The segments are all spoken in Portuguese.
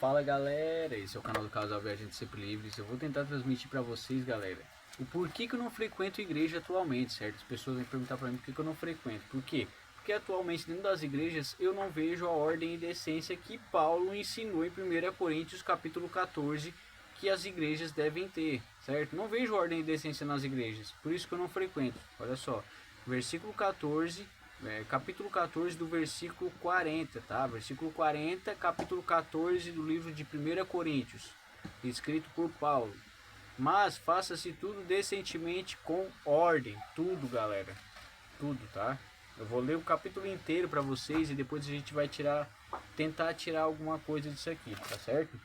Fala galera, esse é o canal do Casal Viajante Sempre Livres. Eu vou tentar transmitir pra vocês, galera, o porquê que eu não frequento igreja atualmente, certo? As pessoas vão perguntar pra mim por que eu não frequento. Por quê? Porque atualmente dentro das igrejas eu não vejo a ordem e decência que Paulo ensinou em 1 Coríntios capítulo 14 que as igrejas devem ter, certo? Não vejo ordem e decência nas igrejas, por isso que eu não frequento. Olha só, versículo 14, capítulo 14 do versículo 40, tá? Versículo 40, capítulo 14 do livro de 1 Coríntios, escrito por Paulo. Mas faça-se tudo decentemente com ordem, tudo, galera, tudo, tá? Eu vou ler o capítulo inteiro para vocês e depois a gente vai tentar tirar alguma coisa disso aqui, tá certo?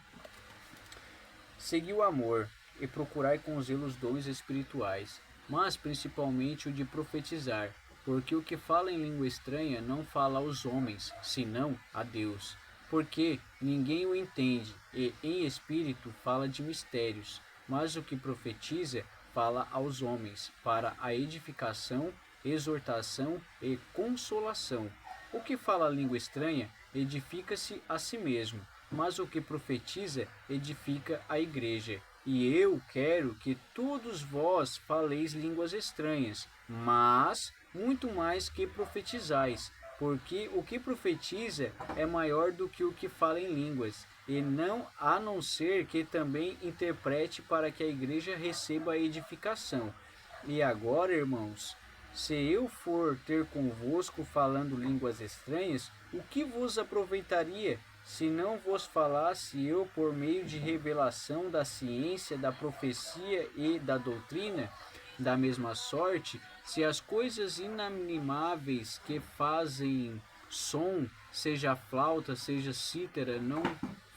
Segui o amor e procurai com zelo os dons espirituais, mas principalmente o de profetizar, porque o que fala em língua estranha não fala aos homens, senão a Deus, porque ninguém o entende, e em espírito fala de mistérios, mas o que profetiza fala aos homens, para a edificação, exortação e consolação. O que fala a língua estranha edifica-se a si mesmo, mas o que profetiza edifica a igreja. E eu quero que todos vós faleis línguas estranhas, mas muito mais que profetizais, porque o que profetiza é maior do que o que fala em línguas, e não a não ser que também interprete para que a igreja receba a edificação. E agora, irmãos, se eu for ter convosco falando línguas estranhas, o que vos aproveitaria? Se não vos falasse eu por meio de revelação da ciência, da profecia e da doutrina, da mesma sorte, se as coisas inanimáveis que fazem som, seja flauta, seja cítara, não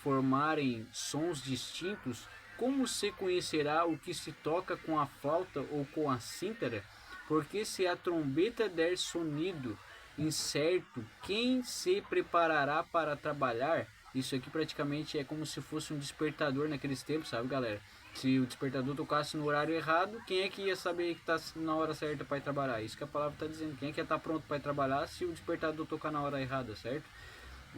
formarem sons distintos, como se conhecerá o que se toca com a flauta ou com a cítara? Porque se a trombeta der sonido incerto, quem se preparará para trabalhar? Isso aqui praticamente é como se fosse um despertador naqueles tempos, sabe, galera? Se o despertador tocasse no horário errado, quem é que ia saber que está na hora certa para ir trabalhar? Isso que a palavra está dizendo. Quem é que ia estar pronto para ir trabalhar se o despertador tocar na hora errada, certo?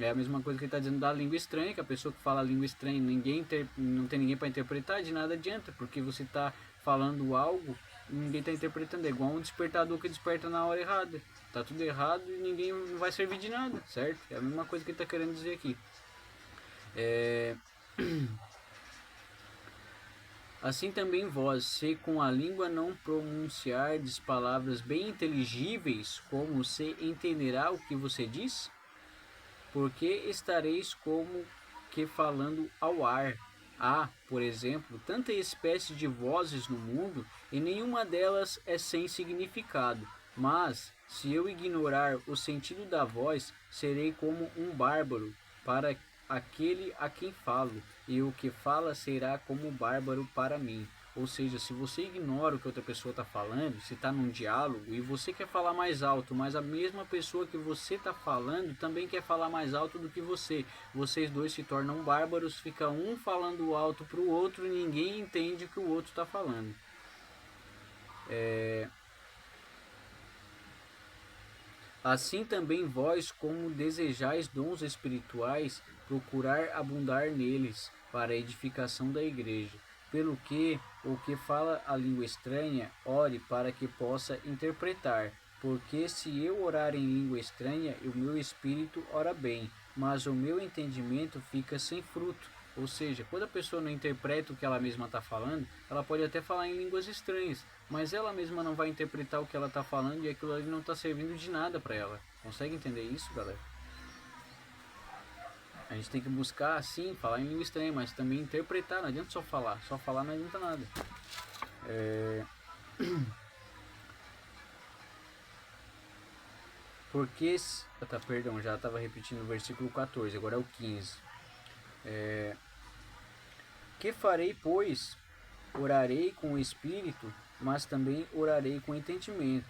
É a mesma coisa que ele está dizendo da língua estranha, que a pessoa que fala a língua estranha, não tem ninguém para interpretar, de nada adianta, porque você está falando algo e ninguém está interpretando. É igual um despertador que desperta na hora errada. Tá tudo errado e ninguém vai servir de nada, certo? É a mesma coisa que ele está querendo dizer aqui. Assim também vós, se com a língua não pronunciardes palavras bem inteligíveis, como se entenderá o que você diz? Porque estareis como que falando ao ar. Há, por exemplo, tanta espécie de vozes no mundo e nenhuma delas é sem significado. Mas, se eu ignorar o sentido da voz, serei como um bárbaro para aquele a quem falo, e o que fala será como bárbaro para mim. Ou seja, se você ignora o que outra pessoa está falando, se está num diálogo e você quer falar mais alto, mas a mesma pessoa que você está falando também quer falar mais alto do que você, vocês dois se tornam bárbaros, fica um falando alto para o outro e ninguém entende o que o outro está falando. Assim também vós, como desejais dons espirituais, procurar abundar neles, para a edificação da igreja. Pelo que, o que fala a língua estranha, ore para que possa interpretar. Porque se eu orar em língua estranha, o meu espírito ora bem, mas o meu entendimento fica sem fruto. Ou seja, quando a pessoa não interpreta o que ela mesma está falando, ela pode até falar em línguas estranhas, mas ela mesma não vai interpretar o que ela está falando e aquilo ali não está servindo de nada para ela. Consegue entender isso, galera? A gente tem que buscar, sim, falar em língua estranha, mas também interpretar, não adianta só falar não adianta nada. Porque, perdão, já estava repetindo o versículo 14, agora é o 15. Que farei, pois? Orarei com o espírito, mas também orarei com entendimento.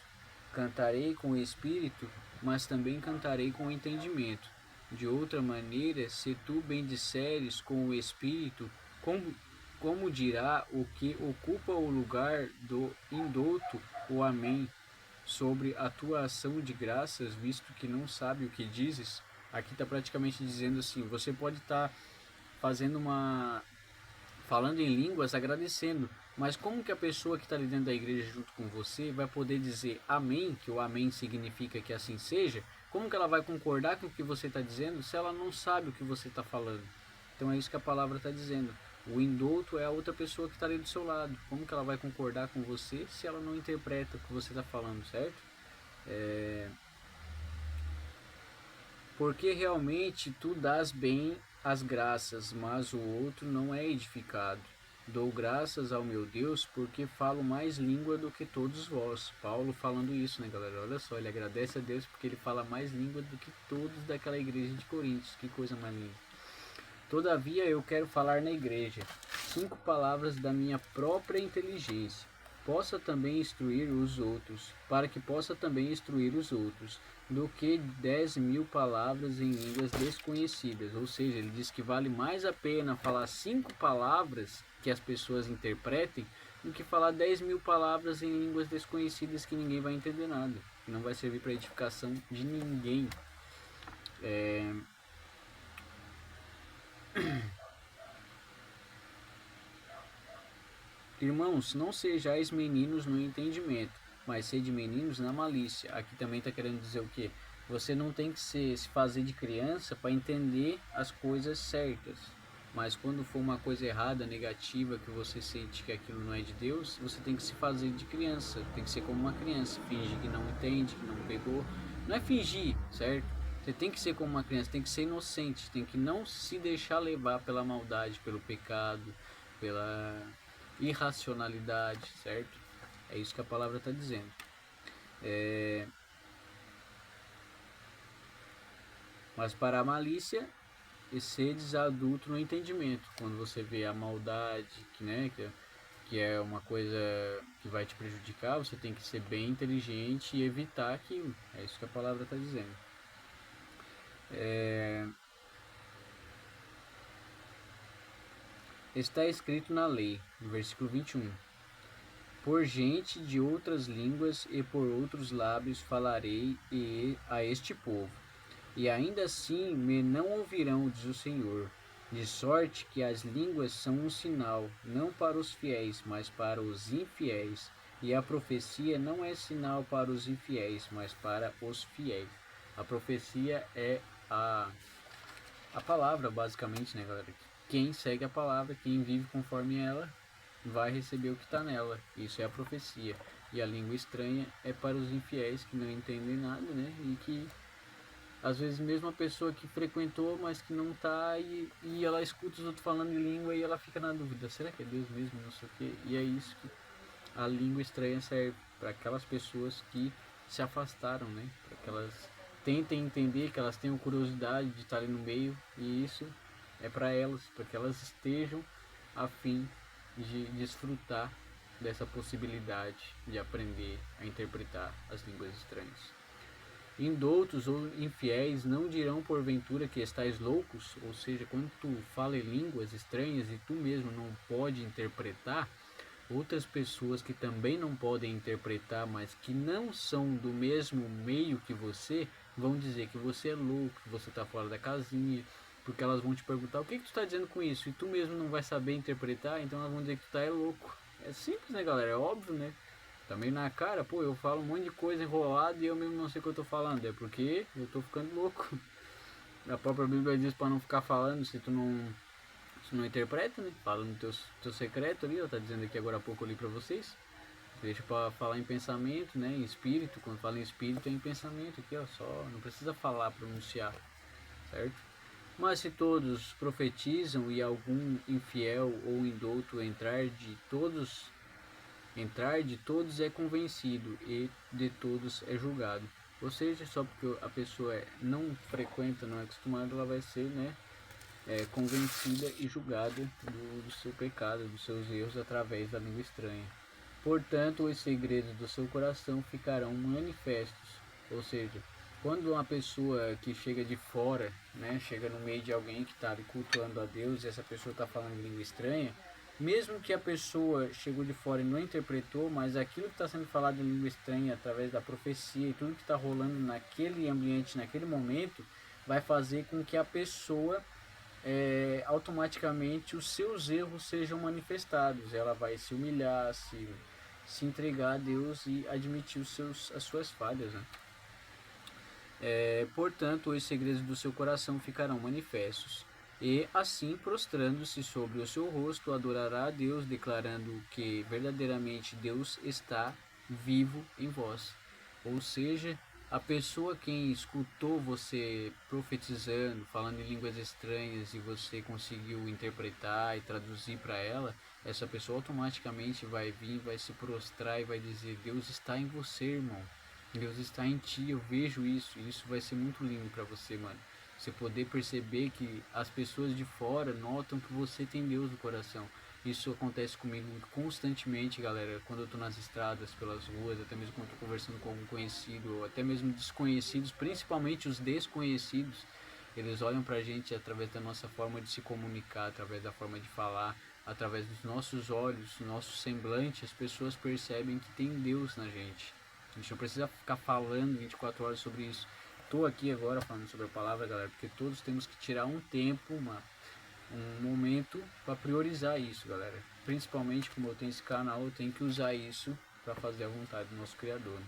Cantarei com o espírito, mas também cantarei com entendimento. De outra maneira, se tu bendisseres com o espírito, como dirá o que ocupa o lugar do indouto o amém sobre a tua ação de graças, visto que não sabe o que dizes? Aqui está praticamente dizendo assim: você pode estar falando em línguas, agradecendo. Mas como que a pessoa que está ali dentro da igreja junto com você vai poder dizer amém, que o amém significa que assim seja? Como que ela vai concordar com o que você está dizendo se ela não sabe o que você está falando? Então é isso que a palavra está dizendo. O indouto é a outra pessoa que está ali do seu lado. Como que ela vai concordar com você se ela não interpreta o que você está falando, certo? Porque realmente tu dás bem as graças, mas o outro não é edificado. Dou graças ao meu Deus, porque falo mais língua do que todos vós. Paulo falando isso, né, galera? Olha só, ele agradece a Deus porque ele fala mais língua do que todos daquela igreja de Coríntios. Que coisa mais linda. Todavia eu quero falar na igreja 5 palavras da minha própria inteligência, possa também instruir os outros, para que possa também instruir os outros, do que 10.000 palavras em línguas desconhecidas. Ou seja, ele diz que vale mais a pena falar 5 palavras que as pessoas interpretem, do que falar 10.000 palavras em línguas desconhecidas que ninguém vai entender nada, que não vai servir para edificação de ninguém. Irmãos, não sejais meninos no entendimento, mas sede meninos na malícia. Aqui também está querendo dizer o quê? Você não tem que se fazer de criança para entender as coisas certas. Mas quando for uma coisa errada, negativa, que você sente que aquilo não é de Deus, você tem que se fazer de criança. Tem que ser como uma criança, fingir que não entende, que não pegou. Não é fingir, certo? Você tem que ser como uma criança, tem que ser inocente, tem que não se deixar levar pela maldade, pelo pecado, pela irracionalidade, certo? É isso que a palavra está dizendo. Mas para a malícia, e sedes adulto no entendimento. Quando você vê a maldade, que é uma coisa que vai te prejudicar, você tem que ser bem inteligente e evitar aquilo. É isso que a palavra está dizendo. Está escrito na lei, no versículo 21. Por gente de outras línguas e por outros lábios falarei a este povo, e ainda assim me não ouvirão, diz o Senhor. De sorte que as línguas são um sinal, não para os fiéis, mas para os infiéis. E a profecia não é sinal para os infiéis, mas para os fiéis. A profecia é a palavra, basicamente, né, galera? Quem segue a palavra, quem vive conforme ela, vai receber o que está nela. Isso é a profecia. E a língua estranha é para os infiéis que não entendem nada, né? E que às vezes mesmo a pessoa que frequentou, mas que não está, e ela escuta os outros falando em língua e ela fica na dúvida, será que é Deus mesmo, não sei o quê. E é isso que a língua estranha serve, para aquelas pessoas que se afastaram, né? Para que elas tentem entender, que elas tenham curiosidade de estar ali no meio, e isso é para elas, para que elas estejam a fim de desfrutar dessa possibilidade de aprender a interpretar as línguas estranhas. Indoutos ou infiéis não dirão porventura que estais loucos, ou seja, quando tu fala em línguas estranhas e tu mesmo não pode interpretar, outras pessoas que também não podem interpretar, mas que não são do mesmo meio que você, vão dizer que você é louco, que você está fora da casinha, porque elas vão te perguntar o que tu está dizendo com isso, e tu mesmo não vai saber interpretar, então elas vão dizer que tu tá louco. É simples, né, galera? É óbvio, né? Também na cara, pô, eu falo um monte de coisa enrolada e eu mesmo não sei o que eu tô falando. É porque eu tô ficando louco. A própria Bíblia diz para não ficar falando se tu não interpreta, né? Fala no teu secreto ali, ó, tá dizendo aqui agora há pouco ali para vocês. Deixa para falar em pensamento, né? Em espírito. Quando fala em espírito é em pensamento aqui, ó. Só não precisa falar, pronunciar, certo? Mas se todos profetizam e algum infiel ou indouto entrar de todos é convencido e de todos é julgado. Ou seja, só porque a pessoa não frequenta, não é acostumada, ela vai ser, né, convencida e julgada do seu pecado, dos seus erros através da língua estranha. Portanto, os segredos do seu coração ficarão manifestos. Ou seja, quando uma pessoa que chega de fora, né, chega no meio de alguém que está cultuando a Deus e essa pessoa está falando língua estranha, mesmo que a pessoa chegou de fora e não interpretou, mas aquilo que está sendo falado em língua estranha através da profecia e tudo que está rolando naquele ambiente, naquele momento, vai fazer com que a pessoa automaticamente os seus erros sejam manifestados. Ela vai se humilhar, se entregar a Deus e admitir as suas falhas, né? Portanto, os segredos do seu coração ficarão manifestos. E assim, prostrando-se sobre o seu rosto, adorará a Deus, declarando que verdadeiramente Deus está vivo em vós. Ou seja, a pessoa quem escutou você profetizando, falando em línguas estranhas e você conseguiu interpretar e traduzir para ela, essa pessoa automaticamente vai vir, vai se prostrar e vai dizer: Deus está em você, irmão. Deus está em ti, eu vejo isso, e isso vai ser muito lindo para você, mano. Você poder perceber que as pessoas de fora notam que você tem Deus no coração. Isso acontece comigo constantemente, galera, quando eu tô nas estradas, pelas ruas, até mesmo quando eu tô conversando com algum conhecido, ou até mesmo desconhecidos, principalmente os desconhecidos. Eles olham pra gente através da nossa forma de se comunicar, através da forma de falar, através dos nossos olhos, nosso semblante. As pessoas percebem que tem Deus na gente. A gente não precisa ficar falando 24 horas sobre isso. Estou aqui agora falando sobre a palavra, galera, porque todos temos que tirar um tempo, um momento para priorizar isso, galera. Principalmente como eu tenho esse canal, eu tenho que usar isso para fazer a vontade do nosso Criador.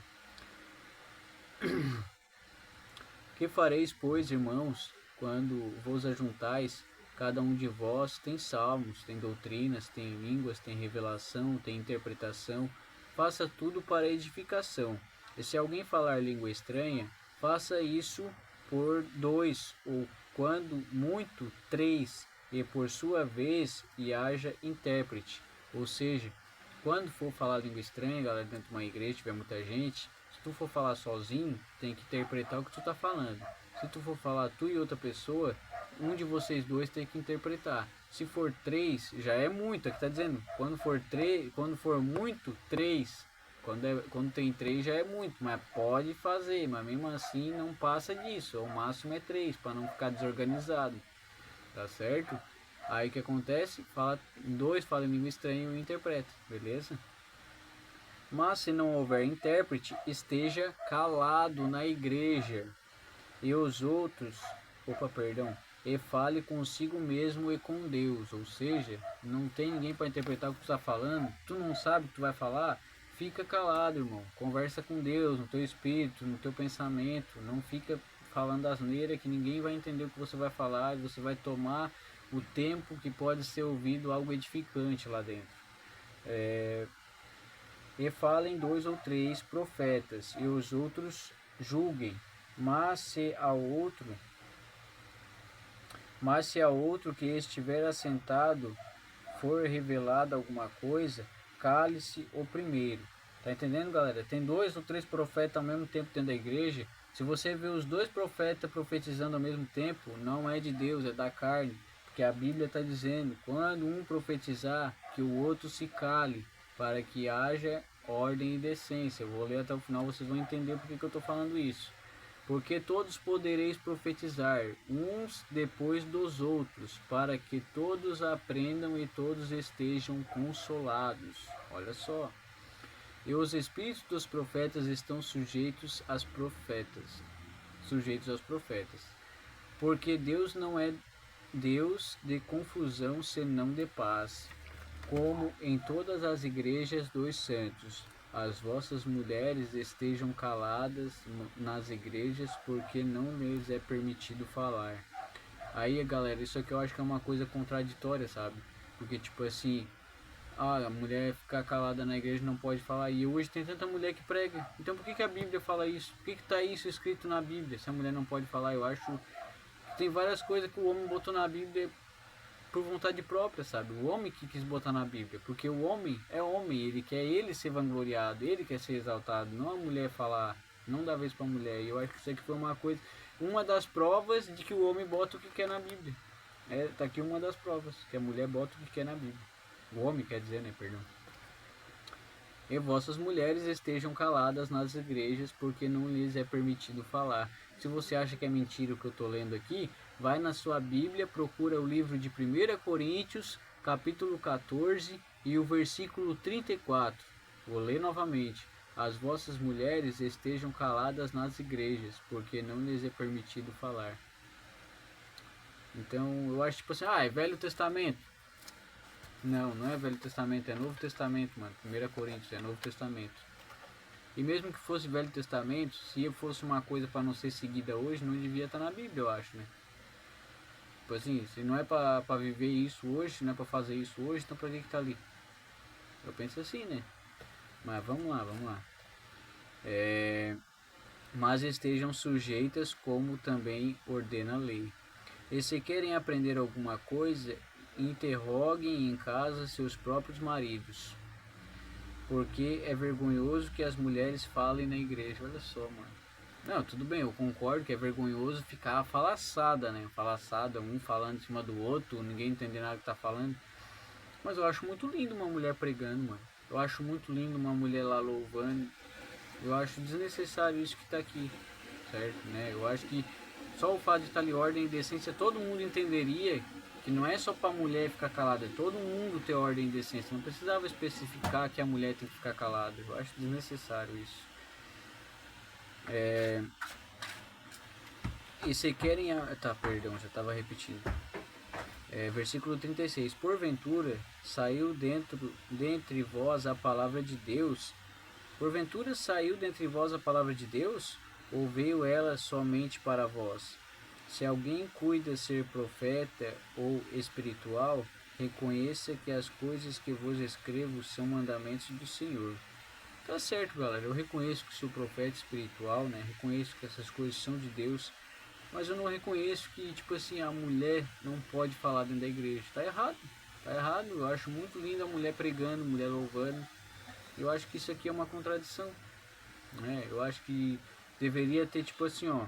Que fareis, pois, irmãos, quando vos ajuntais? Cada um de vós tem salmos, tem doutrinas, tem línguas, tem revelação, tem interpretação. Faça tudo para edificação. E se alguém falar língua estranha, faça isso por dois, ou quando muito, três, e por sua vez, e haja intérprete. Ou seja, quando for falar língua estranha, galera, dentro de uma igreja, tiver muita gente, se tu for falar sozinho, tem que interpretar o que tu tá falando. Se tu for falar tu e outra pessoa, um de vocês dois tem que interpretar. Se for três, já é muito. Aqui tá dizendo, quando for muito, três. Quando tem três já é muito, mas pode fazer, mas mesmo assim não passa disso. O máximo é três, para não ficar desorganizado. Tá certo? Aí o que acontece? Dois falam em língua estranha e um interpreta, beleza? Mas se não houver intérprete, esteja calado na igreja. E os outros, e fale consigo mesmo e com Deus. Ou seja, não tem ninguém para interpretar o que tu está falando, tu não sabe o que tu vai falar, fica calado, irmão. Conversa com Deus, no teu espírito, no teu pensamento. Não fica falando asneira que ninguém vai entender o que você vai falar, e você vai tomar o tempo que pode ser ouvido algo edificante lá dentro. E falem dois ou três profetas, e os outros julguem. Mas se a outro que estiver assentado for revelada alguma coisa, cale-se o primeiro. Tá entendendo, galera? Tem dois ou três profetas ao mesmo tempo dentro da igreja. Se você vê os dois profetas profetizando ao mesmo tempo, não é de Deus, é da carne. Porque a Bíblia está dizendo, quando um profetizar, que o outro se cale, para que haja ordem e decência. Eu vou ler até o final, vocês vão entender por que eu estou falando isso. Porque todos podereis profetizar, uns depois dos outros, para que todos aprendam e todos estejam consolados. Olha só. E os espíritos dos profetas estão sujeitos aos profetas. Porque Deus não é Deus de confusão, senão de paz, como em todas as igrejas dos santos. As vossas mulheres estejam caladas nas igrejas, porque não lhes é permitido falar. Aí, galera, isso aqui eu acho que é uma coisa contraditória, sabe? Porque, tipo assim, a mulher ficar calada na igreja não pode falar. E hoje tem tanta mulher que prega. Então por que a Bíblia fala isso? Por que tá isso escrito na Bíblia? Se a mulher não pode falar, eu acho que tem várias coisas que o homem botou na Bíblia por vontade própria, sabe? O homem que quis botar na Bíblia, porque o homem é homem, ele quer ser vangloriado, ele quer ser exaltado, não a mulher falar, não dá vez pra mulher. E eu acho que isso aqui foi uma das provas de que o homem bota o que quer na Bíblia. Tá aqui uma das provas, que a mulher bota o que quer na Bíblia. O homem quer dizer, né, perdão. E vossas mulheres estejam caladas nas igrejas, porque não lhes é permitido falar. Se você acha que é mentira o que eu estou lendo aqui, vai na sua Bíblia, procura o livro de 1 Coríntios, capítulo 14 e o versículo 34. Vou ler novamente. As vossas mulheres estejam caladas nas igrejas, porque não lhes é permitido falar. Então eu acho tipo assim, é Velho Testamento. Não, não é Velho Testamento, é Novo Testamento, mano. 1 Coríntios é Novo Testamento. E mesmo que fosse Velho Testamento, se fosse uma coisa para não ser seguida hoje, não devia estar na Bíblia, eu acho, né? Tipo assim, se não é pra viver isso hoje, se não é pra fazer isso hoje, então pra que tá ali? Eu penso assim, né? Mas vamos lá, vamos lá. Mas estejam sujeitas como também ordena a lei. E se querem aprender alguma coisa, interroguem em casa seus próprios maridos, porque é vergonhoso que as mulheres falem na igreja. Olha só, mano. Não, tudo bem, eu concordo que é vergonhoso ficar falaçada, né? Falaçada, um falando em cima do outro, ninguém entendendo nada que tá falando. Mas eu acho muito lindo uma mulher pregando, mano. Eu acho muito lindo uma mulher lá louvando. Eu acho desnecessário isso que tá aqui, certo? Né? Eu acho que só o fato de estar ali ordem e decência, todo mundo entenderia que não é só pra mulher ficar calada, é todo mundo ter ordem e decência. Não precisava especificar que a mulher tem que ficar calada. Eu acho desnecessário isso. E se querem. Tá, perdão, já estava repetindo. Versículo 36. Porventura saiu dentre vós a palavra de Deus? Porventura saiu dentre vós a palavra de Deus? Ou veio ela somente para vós? Se alguém cuida ser profeta ou espiritual, reconheça que as coisas que vos escrevo são mandamentos do Senhor. Tá certo, galera. Eu reconheço que sou profeta espiritual, né? Reconheço que essas coisas são de Deus. Mas eu não reconheço que, tipo assim, a mulher não pode falar dentro da igreja. Tá errado. Tá errado. Eu acho muito lindo a mulher pregando, mulher louvando. Eu acho que isso aqui é uma contradição, né? Eu acho que deveria ter, tipo assim, ó,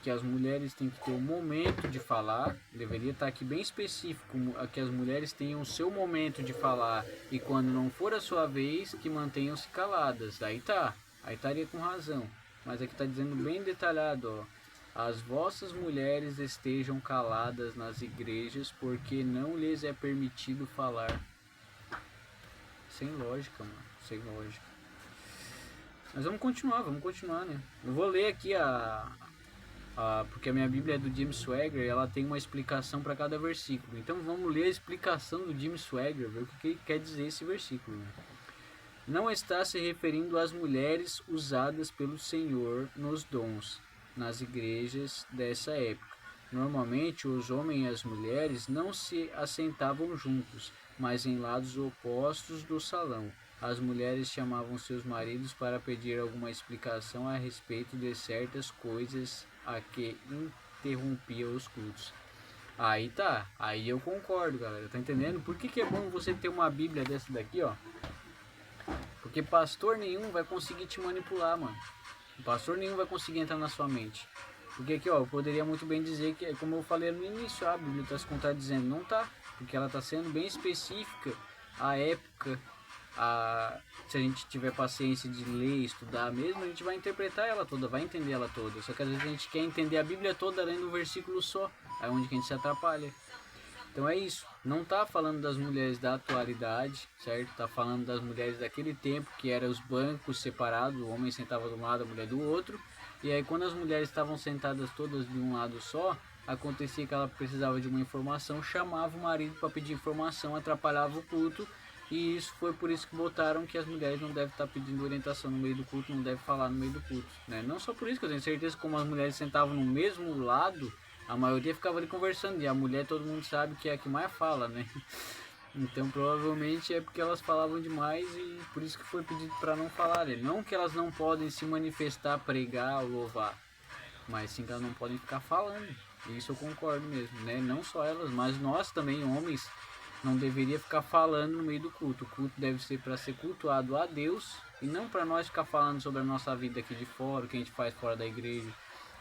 que as mulheres têm que ter um momento de falar. Deveria estar aqui bem específico, que as mulheres tenham o seu momento de falar. E quando não for a sua vez, que mantenham-se caladas. Aí tá. Aí estaria com razão. Mas aqui tá dizendo bem detalhado, ó. As vossas mulheres estejam caladas nas igrejas, porque não lhes é permitido falar. Sem lógica, mano. Sem lógica. Mas vamos continuar, né? Eu vou ler aqui porque a minha Bíblia é do Jim Swagger e ela tem uma explicação para cada versículo. Então vamos ler a explicação do Jim Swagger, ver o que quer dizer esse versículo, né? Não está se referindo às mulheres usadas pelo Senhor nos dons, nas igrejas dessa época. Normalmente, os homens e as mulheres não se assentavam juntos, mas em lados opostos do salão. As mulheres chamavam seus maridos para pedir alguma explicação a respeito de certas coisas a que interrompiam os cultos. Aí tá, aí eu concordo, galera, tá entendendo? Por que é bom você ter uma Bíblia dessa daqui, ó? Porque pastor nenhum vai conseguir te manipular, mano. Pastor nenhum vai conseguir entrar na sua mente. Porque aqui, ó, eu poderia muito bem dizer que, como eu falei no início, a Bíblia está se contradizendo. Não tá, porque ela está sendo bem específica à época. Se a gente tiver paciência de ler, estudar mesmo, a gente vai interpretar ela toda, vai entender ela toda. Só que às vezes a gente quer entender a Bíblia toda lendo um versículo só. É onde que a gente se atrapalha. Então é isso, não tá falando das mulheres da atualidade, certo? Tá falando das mulheres daquele tempo, que eram os bancos separados, o homem sentava de um lado, a mulher do outro. E aí quando as mulheres estavam sentadas todas de um lado só, acontecia que ela precisava de uma informação, chamava o marido para pedir informação, atrapalhava o culto. E isso foi por isso que botaram que as mulheres não devem estar pedindo orientação no meio do culto, não devem falar no meio do culto, né? Não só por isso, que eu tenho certeza que como as mulheres sentavam no mesmo lado, a maioria ficava ali conversando, e a mulher todo mundo sabe que é a que mais fala, né? Então provavelmente é porque elas falavam demais e por isso que foi pedido para não falarem. Não que elas não podem se manifestar, pregar ou louvar, mas sim que elas não podem ficar falando. Isso eu concordo mesmo, né? Não só elas, mas nós também, homens, não deveria ficar falando no meio do culto. O culto deve ser para ser cultuado a Deus e não para nós ficar falando sobre a nossa vida aqui de fora, o que a gente faz fora da igreja.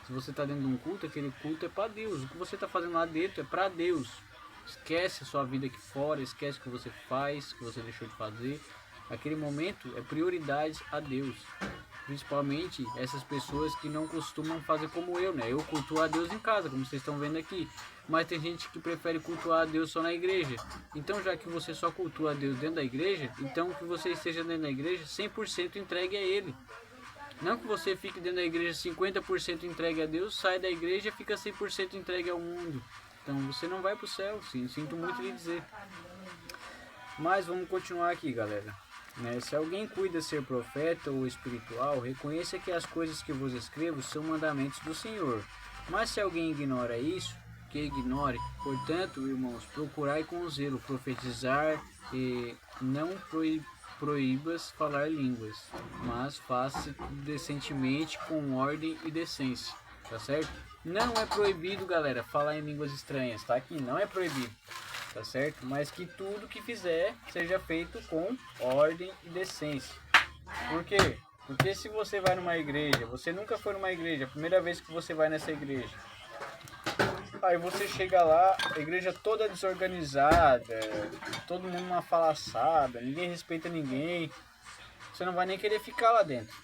Se você está dentro de um culto, aquele culto é para Deus. O que você está fazendo lá dentro é para Deus. Esquece a sua vida aqui fora, esquece o que você faz, o que você deixou de fazer. Aquele momento é prioridade a Deus. Principalmente essas pessoas que não costumam fazer como eu, né? Eu cultuo a Deus em casa, como vocês estão vendo aqui. Mas tem gente que prefere cultuar a Deus só na igreja. Então, já que você só cultua a Deus dentro da igreja, então que você esteja dentro da igreja 100% entregue a Ele. Não que você fique dentro da igreja 50% entregue a Deus, sai da igreja e fica 100% entregue ao mundo. Então você não vai para o céu, sim, sinto muito lhe dizer. Mas vamos continuar aqui, galera. Se alguém cuida ser profeta ou espiritual, reconheça que as coisas que vos escrevo são mandamentos do Senhor. Mas se alguém ignora isso, que ignore. Portanto, irmãos, procurai com zelo profetizar e não proíbas falar línguas, mas faça decentemente com ordem e decência, tá certo? Não é proibido, galera, falar em línguas estranhas, tá? Aqui não é proibido, tá certo? Mas que tudo que fizer seja feito com ordem e decência. Por quê? Porque se você vai numa igreja, você nunca foi numa igreja, a primeira vez que você vai nessa igreja, aí você chega lá, a igreja toda desorganizada, todo mundo numa falaçada, ninguém respeita ninguém, você não vai nem querer ficar lá dentro.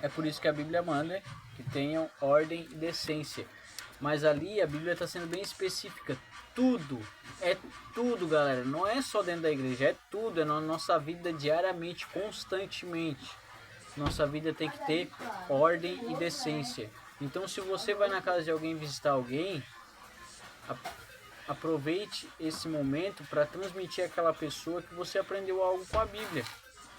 É por isso que a Bíblia manda que tenham ordem e decência. Mas ali a Bíblia está sendo bem específica. Tudo, é tudo, galera. Não é só dentro da igreja, é tudo. É na nossa vida diariamente, constantemente. Nossa vida tem que ter ordem e decência. Então, se você vai na casa de alguém visitar alguém, aproveite esse momento para transmitir àquela pessoa que você aprendeu algo com a Bíblia.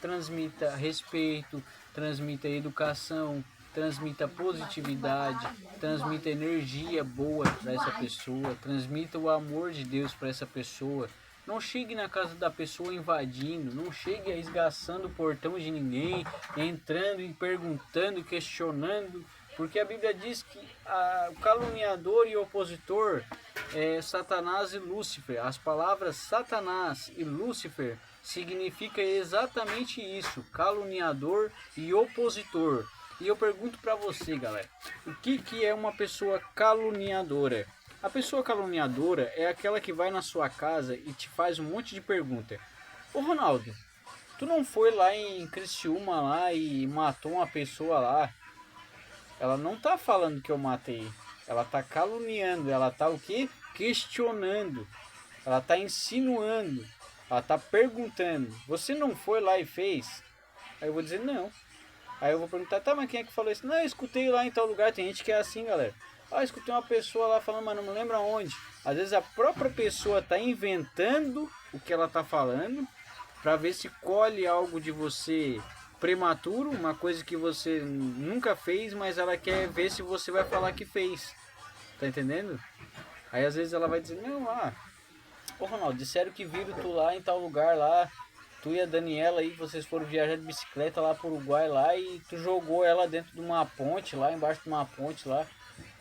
Transmita respeito, transmita educação, transmita positividade, transmita energia boa para essa pessoa, transmita o amor de Deus para essa pessoa. Não chegue na casa da pessoa invadindo, não chegue esgaçando o portão de ninguém, entrando e perguntando e questionando, porque a Bíblia diz que o caluniador e opositor é Satanás e Lúcifer. As palavras Satanás e Lúcifer significa exatamente isso, caluniador e opositor. E eu pergunto para você, galera, o que é uma pessoa caluniadora? A pessoa caluniadora é aquela que vai na sua casa e te faz um monte de pergunta. Ô Ronaldo, tu não foi lá em Criciúma lá e matou uma pessoa lá? Ela não tá falando que eu matei. Ela tá caluniando, ela tá o quê? Questionando. Ela tá insinuando. Ela tá perguntando. Você não foi lá e fez? Aí eu vou dizer não. Aí eu vou perguntar, tá, mas quem é que falou isso? Não, eu escutei lá em tal lugar. Tem gente que é assim, galera. Ah, escutei uma pessoa lá falando, mas não me lembro aonde. Às vezes a própria pessoa tá inventando o que ela tá falando para ver se colhe algo de você prematuro, uma coisa que você nunca fez, mas ela quer ver se você vai falar que fez. Tá entendendo? Aí às vezes ela vai dizer, não, ô Ronaldo, disseram que viram tu lá em tal lugar lá, tu e a Daniela aí, vocês foram viajar de bicicleta lá pro Uruguai lá e tu jogou ela dentro de uma ponte lá, embaixo de uma ponte lá.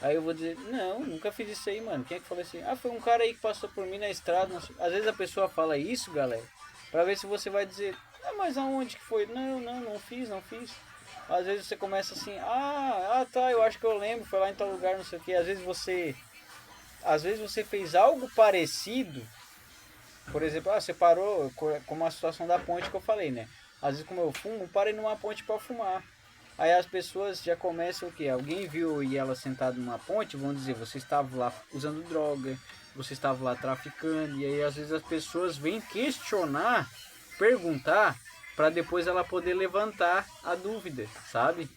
Aí eu vou dizer, não, nunca fiz isso aí, mano. Quem é que falou assim? Ah, foi um cara aí que passou por mim na estrada. Às vezes a pessoa fala isso, galera, pra ver se você vai dizer, mas aonde que foi? Não fiz. Às vezes você começa assim, tá, eu acho que eu lembro, foi lá em tal lugar, não sei o que. Às vezes você fez algo parecido. Por exemplo, você parou, como a situação da ponte que eu falei, né? Às vezes como eu fumo, parei numa ponte para fumar. Aí as pessoas já começam o quê? Alguém viu e ela sentada numa ponte, vão dizer, você estava lá usando droga, você estava lá traficando. E aí às vezes as pessoas vêm questionar, perguntar, para depois ela poder levantar a dúvida, sabe?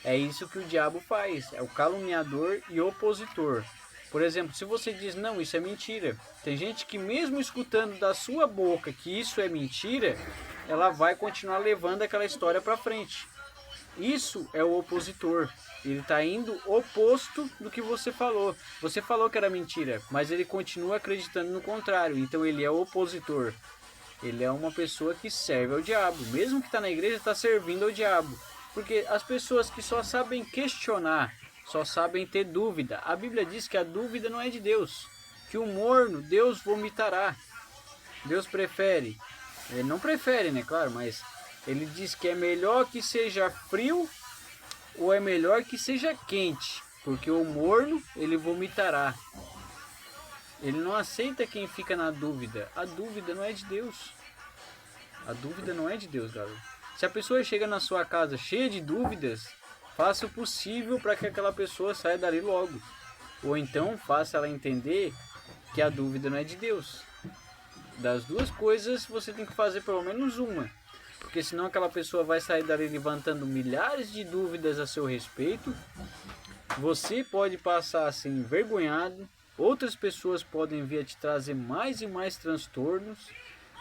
É isso que o diabo faz, é o caluniador e opositor. Por exemplo, se você diz, não, isso é mentira. Tem gente que mesmo escutando da sua boca que isso é mentira, ela vai continuar levando aquela história para frente. Isso é o opositor. Ele está indo oposto do que você falou. Você falou que era mentira, mas ele continua acreditando no contrário. Então ele é o opositor. Ele é uma pessoa que serve ao diabo. Mesmo que está na igreja, está servindo ao diabo. Porque as pessoas que só sabem questionar, só sabem ter dúvida. A Bíblia diz que a dúvida não é de Deus. Que o morno Deus vomitará. Deus prefere. Ele não prefere, né? Claro, mas ele diz que é melhor que seja frio ou é melhor que seja quente. Porque o morno ele vomitará. Ele não aceita quem fica na dúvida. A dúvida não é de Deus. A dúvida não é de Deus, galera. Se a pessoa chega na sua casa cheia de dúvidas, faça o possível para que aquela pessoa saia dali logo. Ou então faça ela entender que a dúvida não é de Deus. Das duas coisas você tem que fazer pelo menos uma. Porque senão aquela pessoa vai sair dali levantando milhares de dúvidas a seu respeito. Você pode passar assim envergonhado. Outras pessoas podem vir a te trazer mais e mais transtornos.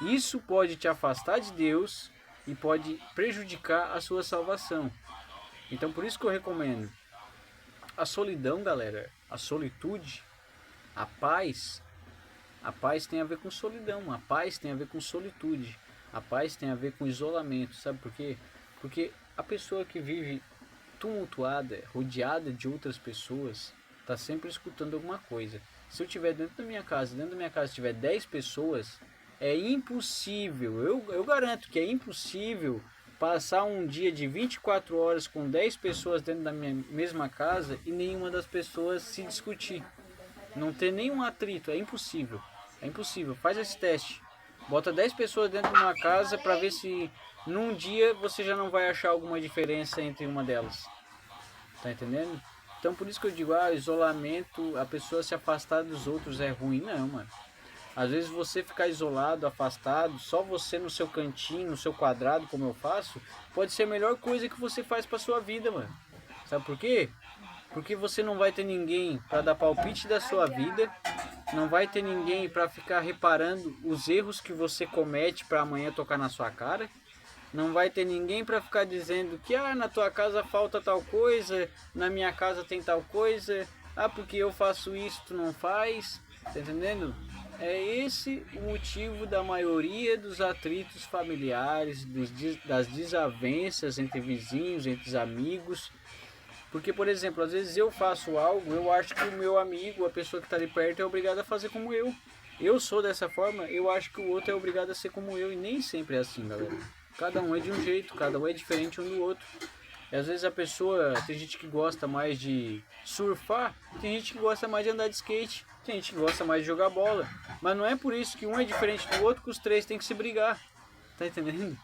Isso pode te afastar de Deus e pode prejudicar a sua salvação. Então por isso que eu recomendo a solidão, galera, a solitude, a paz. A paz tem a ver com solidão, a paz tem a ver com solitude, a paz tem a ver com isolamento. Sabe por quê? Porque a pessoa que vive tumultuada, rodeada de outras pessoas, está sempre escutando alguma coisa. Se eu estiver dentro da minha casa tiver 10 pessoas, é impossível, eu garanto que é impossível passar um dia de 24 horas com 10 pessoas dentro da minha mesma casa e nenhuma das pessoas se discutir. Não ter nenhum atrito, é impossível. É impossível, faz esse teste. Bota 10 pessoas dentro de uma casa para ver se num dia você já não vai achar alguma diferença entre uma delas. Tá entendendo? Então por isso que eu digo, isolamento, a pessoa se afastar dos outros é ruim. Não, mano. Às vezes você ficar isolado, afastado, só você no seu cantinho, no seu quadrado, como eu faço, pode ser a melhor coisa que você faz pra sua vida, mano. Sabe por quê? Porque você não vai ter ninguém para dar palpite da sua vida, não vai ter ninguém para ficar reparando os erros que você comete para amanhã tocar na sua cara. Não vai ter ninguém para ficar dizendo que na tua casa falta tal coisa, na minha casa tem tal coisa, porque eu faço isso, tu não faz. Tá entendendo? É esse o motivo da maioria dos atritos familiares, das desavenças entre vizinhos, entre amigos. Porque, por exemplo, às vezes eu faço algo, eu acho que o meu amigo, a pessoa que está ali perto, é obrigada a fazer como eu. Eu sou dessa forma, eu acho que o outro é obrigado a ser como eu, e nem sempre é assim, galera. Cada um é de um jeito, cada um é diferente um do outro. E às vezes a pessoa, tem gente que gosta mais de surfar, tem gente que gosta mais de andar de skate, tem gente que gosta mais de jogar bola. Mas não é por isso que um é diferente do outro que os três têm que se brigar. Tá entendendo?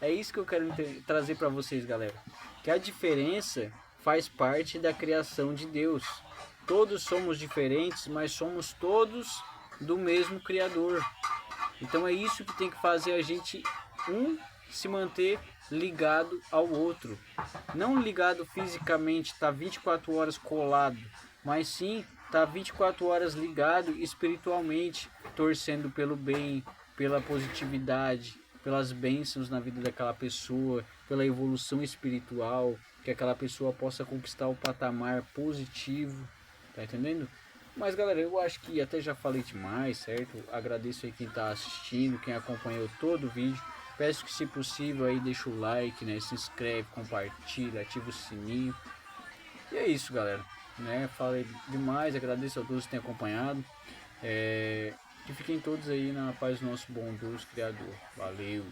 É isso que eu quero trazer para vocês, galera. Que a diferença faz parte da criação de Deus. Todos somos diferentes, mas somos todos do mesmo Criador. Então é isso que tem que fazer a gente se manter ligado ao outro. Não ligado fisicamente, tá 24 horas colado, mas sim tá 24 horas ligado espiritualmente, torcendo pelo bem, pela positividade, pelas bênçãos na vida daquela pessoa, pela evolução espiritual, que aquela pessoa possa conquistar o patamar positivo, tá entendendo? Mas galera, eu acho que até já falei demais, certo? Agradeço aí quem tá assistindo, quem acompanhou todo o vídeo. Peço que, se possível, aí deixa o like, né? Se inscreve, compartilha, ativa o sininho. E é isso, galera, né? Falei demais, agradeço a todos que têm acompanhado. Que fiquem todos aí na paz do nosso bom Deus Criador. Valeu!